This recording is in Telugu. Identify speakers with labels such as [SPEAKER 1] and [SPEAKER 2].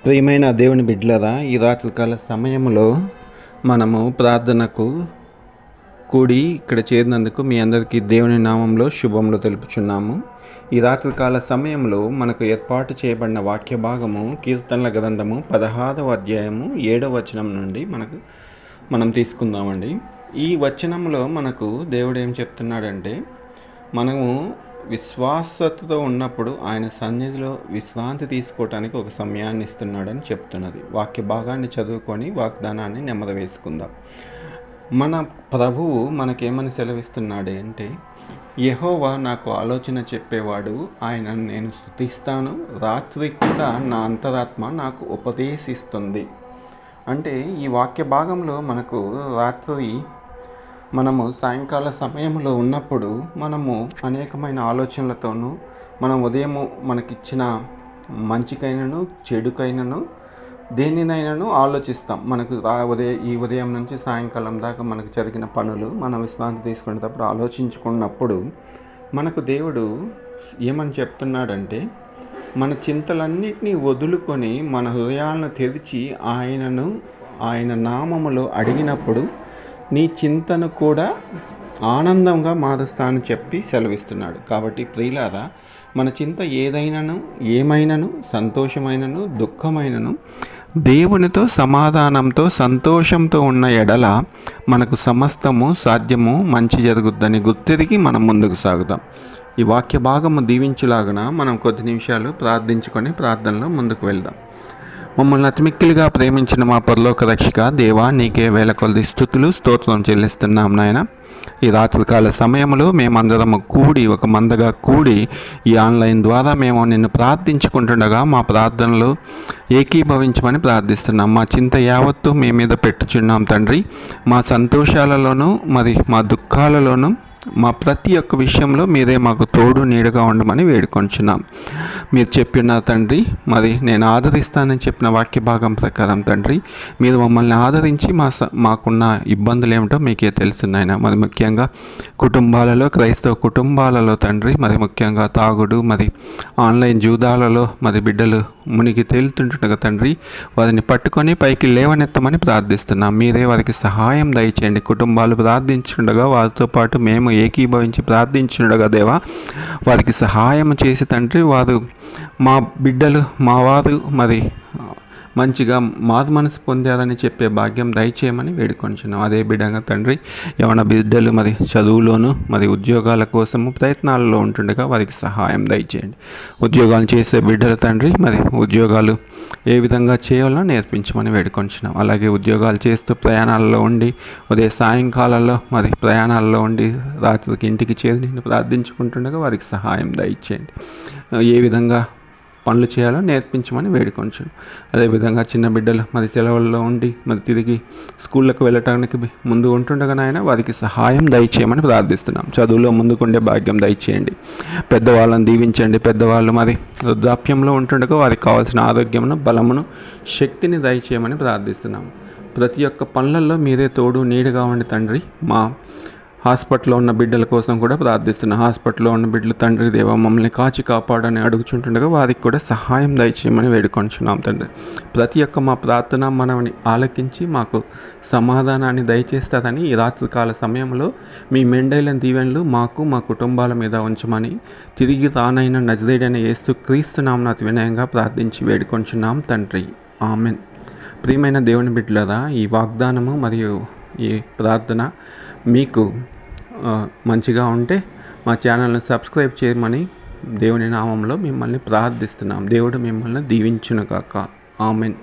[SPEAKER 1] ప్రియమైన దేవుని బిడ్డలారా, ఈ రాత్రికాల సమయంలో మనము ప్రార్థనకు కూడి ఇక్కడ చేరినందుకు మీ అందరికీ దేవుని నామంలో శుభములు తెలుపుచున్నాము. ఈ రాత్రికాల సమయంలో మనకు ఏర్పాటు చేయబడిన వాక్య భాగము కీర్తనల గ్రంథము 16వ అధ్యాయము 7వ వచనం నుండి మనం తీసుకుందామండి. ఈ వచనంలో మనకు దేవుడు ఏం చెప్తున్నాడంటే, మనము విశ్వాసతతో ఉన్నప్పుడు ఆయన సన్నిధిలో విశ్రాంతి తీసుకోవటానికి ఒక సమయాన్ని ఇస్తున్నాడని చెప్తున్నది. వాక్య భాగాన్ని చదువుకొని వాగ్దానాన్ని నెమ్మది వేసుకుందాం. మన ప్రభువు మనకేమని సెలవిస్తున్నాడు అంటే, యెహోవా నాకు ఆలోచన చెప్పేవాడు, ఆయనను నేను స్తుతిస్తాను, రాత్రి కూడా నా అంతరాత్మ నాకు ఉపదేశిస్తుంది. అంటే ఈ వాక్య భాగంలో మనకు రాత్రి మనము సాయంకాల సమయంలో ఉన్నప్పుడు మనము అనేకమైన ఆలోచనలతోనూ మనం ఉదయము మనకిచ్చిన మంచికైనను చెడుకైనను దేనినైనాను ఆలోచిస్తాం. మనకు ఈ ఉదయం నుంచి సాయంకాలం దాకా మనకు జరిగిన పనులు మనం విశ్రాంతి తీసుకునేటప్పుడు ఆలోచించుకున్నప్పుడు మనకు దేవుడు ఏమని చెప్తున్నాడంటే, మన చింతలన్నిటినీ వదులుకొని మన హృదయాలను తెరిచి ఆయన నామములో అడిగినప్పుడు నీ చింతను కూడా ఆనందంగా మారుస్తానని చెప్పి సెలవిస్తున్నాడు. కాబట్టి ప్రియులారా, మన చింత ఏమైనను సంతోషమైనను దుఃఖమైనను దేవునితో సమాధానంతో సంతోషంతో ఉన్న ఎడల మనకు సమస్తము సాధ్యము, మంచి జరుగుద్దని గుర్తెరిగి మనం ముందుకు సాగుదాం. ఈ వాక్య భాగము దీవించులాగున మనం కొద్ది నిమిషాలు ప్రార్థించుకొని ప్రార్థనలో ముందుకు వెళ్దాం. మమ్మల్ని అతిమిక్కిలిగా ప్రేమించిన మా పరలోక రక్షక దేవా, నీకే వేల కొలది స్తుతులు స్తోత్రం చెల్లిస్తున్నాం నాయన. ఈ రాత్రికాల సమయంలో మేమందరము కూడి ఒక మందగా కూడి ఈ ఆన్లైన్ ద్వారా మేము నిన్ను ప్రార్థించుకుంటుండగా మా ప్రార్థనలు ఏకీభవించమని ప్రార్థిస్తున్నాం. మా చింత యావత్తు మీ మీద పెట్టుచున్నాం తండ్రి. మా సంతోషాలలోనూ మా దుఃఖాలలోనూ మా ప్రతి ఒక్క విషయంలో మీరే మాకు తోడు నీడగా ఉండమని వేడుకొంచున్నాం. మీరు చెప్పిన తండ్రి, నేను ఆదరిస్తానని చెప్పిన వాక్య భాగం ప్రకారం తండ్రి, మీరు మమ్మల్ని ఆదరించి మాకున్న ఇబ్బందులు ఏమిటో మీకే తెలుస్తున్నాయన. ముఖ్యంగా కుటుంబాలలో, క్రైస్తవ కుటుంబాలలో తండ్రి, ముఖ్యంగా తాగుడు, ఆన్లైన్ జూదాలలో బిడ్డలు మునిగి తేలుతుంటుండగా తండ్రి, వారిని పట్టుకొని పైకి లేవనెత్తమని ప్రార్థిస్తున్నాం. మీరే వారికి సహాయం దయచేయండి. కుటుంబాలు ప్రార్థించుండగా వారితో పాటు మేము ఏకీభవించి ప్రార్థించుండగా దేవా, వారికి సహాయం చేసి తండ్రి, వారు మా బిడ్డలు మా వారు మంచిగా మారు మనసు పొందారని చెప్పే భాగ్యం దయచేయమని వేడుకొంచున్నాం. అదే బిడ్డగా తండ్రి, ఏమైనా బిడ్డలు చదువులోను ఉద్యోగాల కోసము ప్రయత్నాలలో ఉంటుండగా వారికి సహాయం దయచేయండి. ఉద్యోగాలు చేసే బిడ్డలు తండ్రి, ఉద్యోగాలు ఏ విధంగా చేయాలో నేర్పించమని వేడుకొంచున్నాం. అలాగే ఉద్యోగాలు చేస్తూ ప్రయాణాలలో ఉండి ఉదయం సాయంకాలంలో ప్రయాణాల్లో ఉండి రాత్రికి ఇంటికి చేరి నిన్ను ప్రార్థించుకుంటుండగా వారికి సహాయం దయచేయండి. ఏ విధంగా పనులు చేయాలో నేర్పించమని వేడుకొంచు. అదేవిధంగా చిన్న బిడ్డలు సెలవుల్లో ఉండి తిరిగి స్కూళ్ళకు వెళ్ళటానికి ముందు ఉంటుండగా నాయన వారికి సహాయం దయచేయమని ప్రార్థిస్తున్నాం. చదువులో ముందుకుండే భాగ్యం దయచేయండి. పెద్దవాళ్ళని దీవించండి. పెద్దవాళ్ళు వృద్ధాప్యంలో ఉంటుండగా వారికి కావాల్సిన ఆరోగ్యమును, బలమును, శక్తిని దయచేయమని ప్రార్థిస్తున్నాం. ప్రతి ఒక్క పనులలో మీరే తోడు నీడగా ఉండి తండ్రి, మా హాస్పిటల్లో ఉన్న బిడ్డల కోసం కూడా ప్రార్థిస్తున్నాం. హాస్పిటల్లో ఉన్న బిడ్డలు తండ్రి దేవా, మమ్మల్ని కాచి కాపాడని అడుగుచుంటుండగా వారికి కూడా సహాయం దయచేయమని వేడుకొంచున్నాం తండ్రి. ప్రతి ఒక్క మా ప్రార్థన మనని ఆలకించి మాకు సమాధానాన్ని దయచేస్తారని ఈ రాత్రికాల సమయంలో మీ మెండైన దీవెనలు మాకు, మా కుటుంబాల మీద ఉంచమని తిరిగి రానైన నజరేయుడైన యేసుక్రీస్తు నామమున అతి వినయంగా ప్రార్థించి వేడుకొంచున్నాం తండ్రి. ఆమెన్. ప్రియమైన దేవుని బిడ్డలారా, ఈ వాగ్దానము మరియు ఈ ప్రార్థన మీకు మంచిగా ఉంటే మా ఛానల్ని సబ్స్క్రైబ్ చేయమని దేవుని నామంలో మిమ్మల్ని ప్రార్థిస్తున్నాం. దేవుడు మిమ్మల్ని దీవించునుగాక. ఆమెన్.